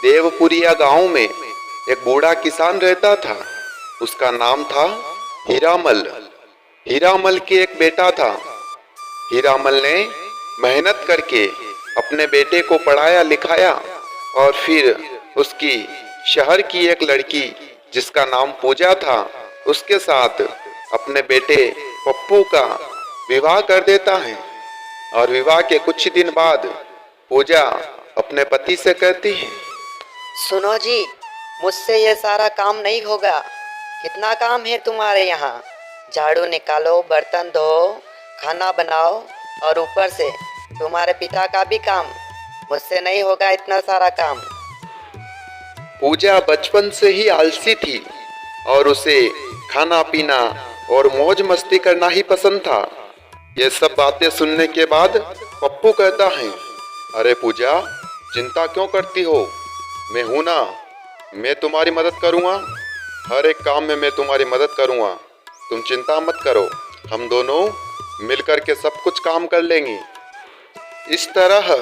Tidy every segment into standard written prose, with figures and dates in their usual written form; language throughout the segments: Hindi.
देवपुरिया गांव में एक बूढ़ा किसान रहता था। उसका नाम था हीरामल। हीरामल के एक बेटा था। हीरामल ने मेहनत करके अपने बेटे को पढ़ाया लिखाया और फिर उसकी शहर की एक लड़की जिसका नाम पूजा था उसके साथ अपने बेटे पप्पू का विवाह कर देता है। और विवाह के कुछ दिन बाद पूजा अपने पति से कहती है, सुनो जी, मुझसे ये सारा काम नहीं होगा। कितना काम है तुम्हारे यहाँ? झाड़ू निकालो, बर्तन धो, खाना बनाओ और ऊपर से तुम्हारे पिता का भी काम। मुझसे नहीं होगा इतना सारा काम। पूजा बचपन से ही आलसी थी और उसे खाना पीना और मौज मस्ती करना ही पसंद था। ये सब बातें सुनने के बाद पप्पू कहता है, अरे पूजा, चिंता क्यों करती हो? मैं हूं ना, मैं तुम्हारी मदद करूंगा। हर एक काम में मैं तुम्हारी मदद करूंगा। तुम चिंता मत करो, हम दोनों मिलकर के सब कुछ काम कर लेंगे। इस तरह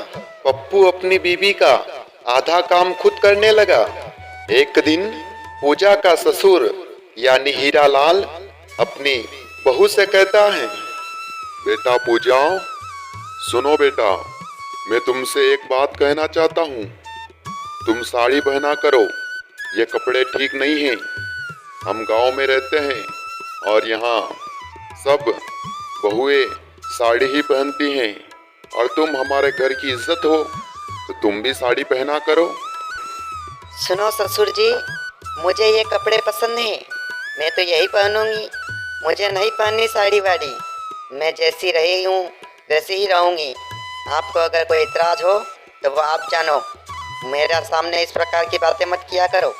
पप्पू अपनी बीवी का आधा काम खुद करने लगा। एक दिन पूजा का ससुर यानी हीरालाल अपनी बहू से कहता है, बेटा पूजा, सुनो बेटा, मैं तुमसे एक बात कहना चाहता हूँ। तुम साड़ी पहना करो, ये कपड़े ठीक नहीं हैं। हम गांव में रहते हैं और यहाँ सब बहुएं साड़ी ही पहनती हैं और तुम हमारे घर की इज्जत हो, तो तुम भी साड़ी पहना करो। सुनो ससुर जी, मुझे ये कपड़े पसंद हैं। मैं तो यही पहनूंगी। मुझे नहीं पहननी साड़ी वाड़ी। मैं जैसी रही हूँ वैसी ही रहूँगी। आपको अगर कोई इतराज हो तो वो आप जानो। मेरे सामने इस प्रकार की बातें मत किया करो।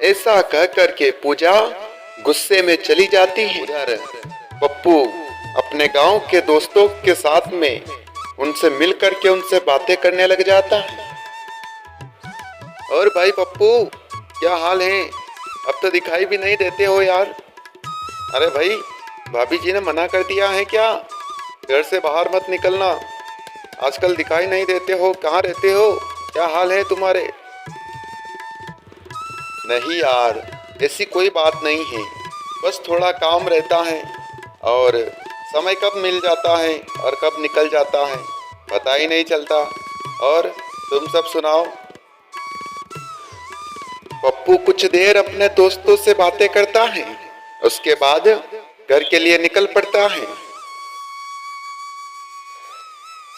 ऐसा कह करके पूजा गुस्से में चली जाती है। उधर पप्पू अपने गांव के दोस्तों के साथ में उनसे मिल करके उनसे बातें करने लग जाता है। और भाई पप्पू, क्या हाल है? अब तो दिखाई भी नहीं देते हो यार। अरे भाई, भाभी जी ने मना कर दिया है क्या? घर से बाहर मत निकलना। आजकल दिखाई नहीं देते हो, कहाँ रहते हो? क्या हाल है तुम्हारे? नहीं यार, ऐसी कोई बात नहीं है। बस थोड़ा काम रहता है और समय कब मिल जाता है और कब निकल जाता है पता ही नहीं चलता। और तुम सब सुनाओ। पप्पू कुछ देर अपने दोस्तों से बातें करता है, उसके बाद घर के लिए निकल पड़ता है।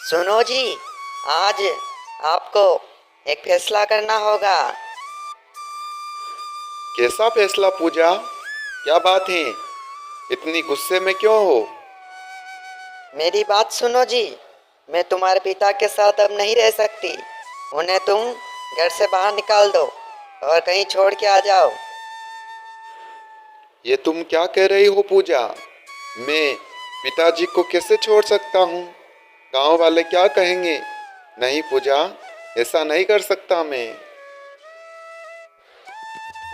सुनो जी, आज आपको एक फैसला करना होगा। कैसा फैसला पूजा? क्या बात है? इतनी गुस्से में क्यों हो? मेरी बात सुनो जी, मैं तुम्हारे पिता के साथ अब नहीं रह सकती। उन्हें तुम घर से बाहर निकाल दो और कहीं छोड़ के आ जाओ। ये तुम क्या कह रही हो पूजा? मैं पिताजी को कैसे छोड़ सकता हूँ? गांव वाले क्या कहेंगे? नहीं पूजा, ऐसा नहीं कर सकता मैं।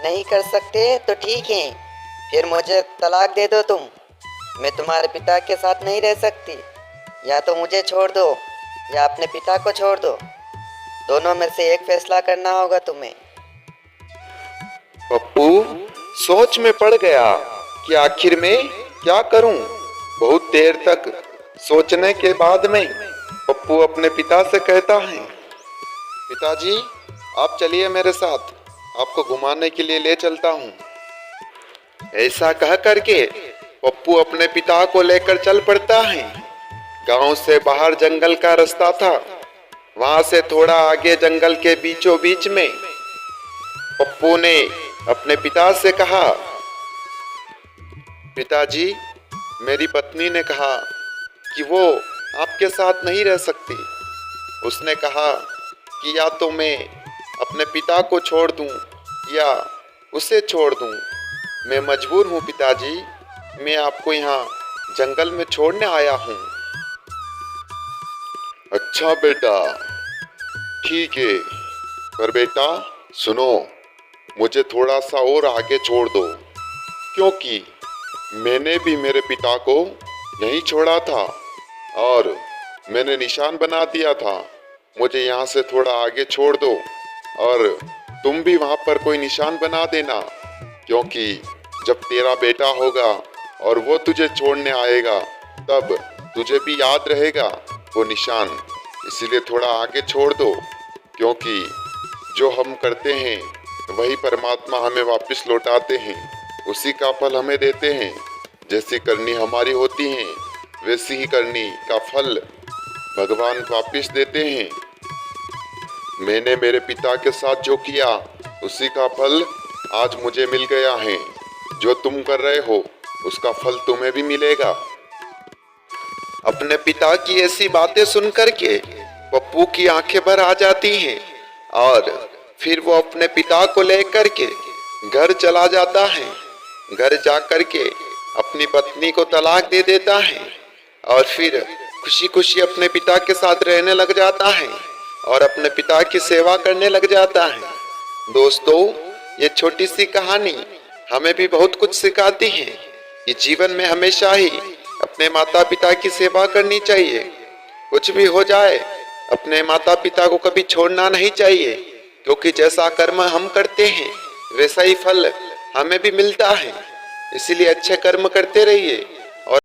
नहीं कर सकते तो ठीक है, फिर मुझे तलाक दे दो तुम। मैं तुम्हारे पिता के साथ नहीं रह सकती। या तो मुझे छोड़ दो या अपने पिता को छोड़ दो। दोनों में से एक फैसला करना होगा तुम्हें। पप्पू सोच में पड़ गया कि आखिर में क्या करूं। बहुत देर तक सोचने के बाद में पप्पू अपने पिता से कहता है, पिताजी, आप चलिए मेरे साथ, आपको घुमाने के लिए ले चलता हूँ। ऐसा कह करके पप्पू अपने पिता को लेकर चल पड़ता है। गांव से बाहर जंगल का रास्ता था। वहां से थोड़ा आगे जंगल के बीचों बीच में पप्पू ने अपने पिता से कहा, पिताजी, मेरी पत्नी ने कहा कि वो आपके साथ नहीं रह सकती। उसने कहा कि या तो मैं अपने पिता को छोड़ दूं या उसे छोड़ दूं। मैं मजबूर हूं पिताजी, मैं आपको यहाँ जंगल में छोड़ने आया हूँ। अच्छा बेटा, ठीक है, पर बेटा सुनो, मुझे थोड़ा सा और आगे छोड़ दो, क्योंकि मैंने भी मेरे पिता को यहीं छोड़ा था और मैंने निशान बना दिया था। मुझे यहाँ से थोड़ा आगे छोड़ दो और तुम भी वहाँ पर कोई निशान बना देना, क्योंकि जब तेरा बेटा होगा और वो तुझे छोड़ने आएगा तब तुझे भी याद रहेगा वो निशान। इसीलिए थोड़ा आगे छोड़ दो, क्योंकि जो हम करते हैं वही परमात्मा हमें वापस लौटाते हैं, उसी का फल हमें देते हैं। जैसी करनी हमारी होती है वैसी ही करनी का फल भगवान वापस देते हैं। मैंने मेरे पिता के साथ जो किया उसी का फल आज मुझे मिल गया है। जो तुम कर रहे हो उसका फल तुम्हें भी मिलेगा। अपने पिता की ऐसी बातें सुन करके पप्पू की आंखें भर आ जाती हैं और फिर वो अपने पिता को लेकर के घर चला जाता है। घर जा कर के अपनी पत्नी को तलाक दे देता है और फिर खुशी खुशी अपने पिता के साथ रहने लग जाता है और अपने पिता की सेवा करने लग जाता है। दोस्तों, ये छोटी सी कहानी हमें भी बहुत कुछ सिखाती है कि जीवन में हमेशा ही अपने माता पिता की सेवा करनी चाहिए। कुछ भी हो जाए अपने माता पिता को कभी छोड़ना नहीं चाहिए, क्योंकि जैसा कर्म हम करते हैं वैसा ही फल हमें भी मिलता है। इसीलिए अच्छे कर्म करते रहिए।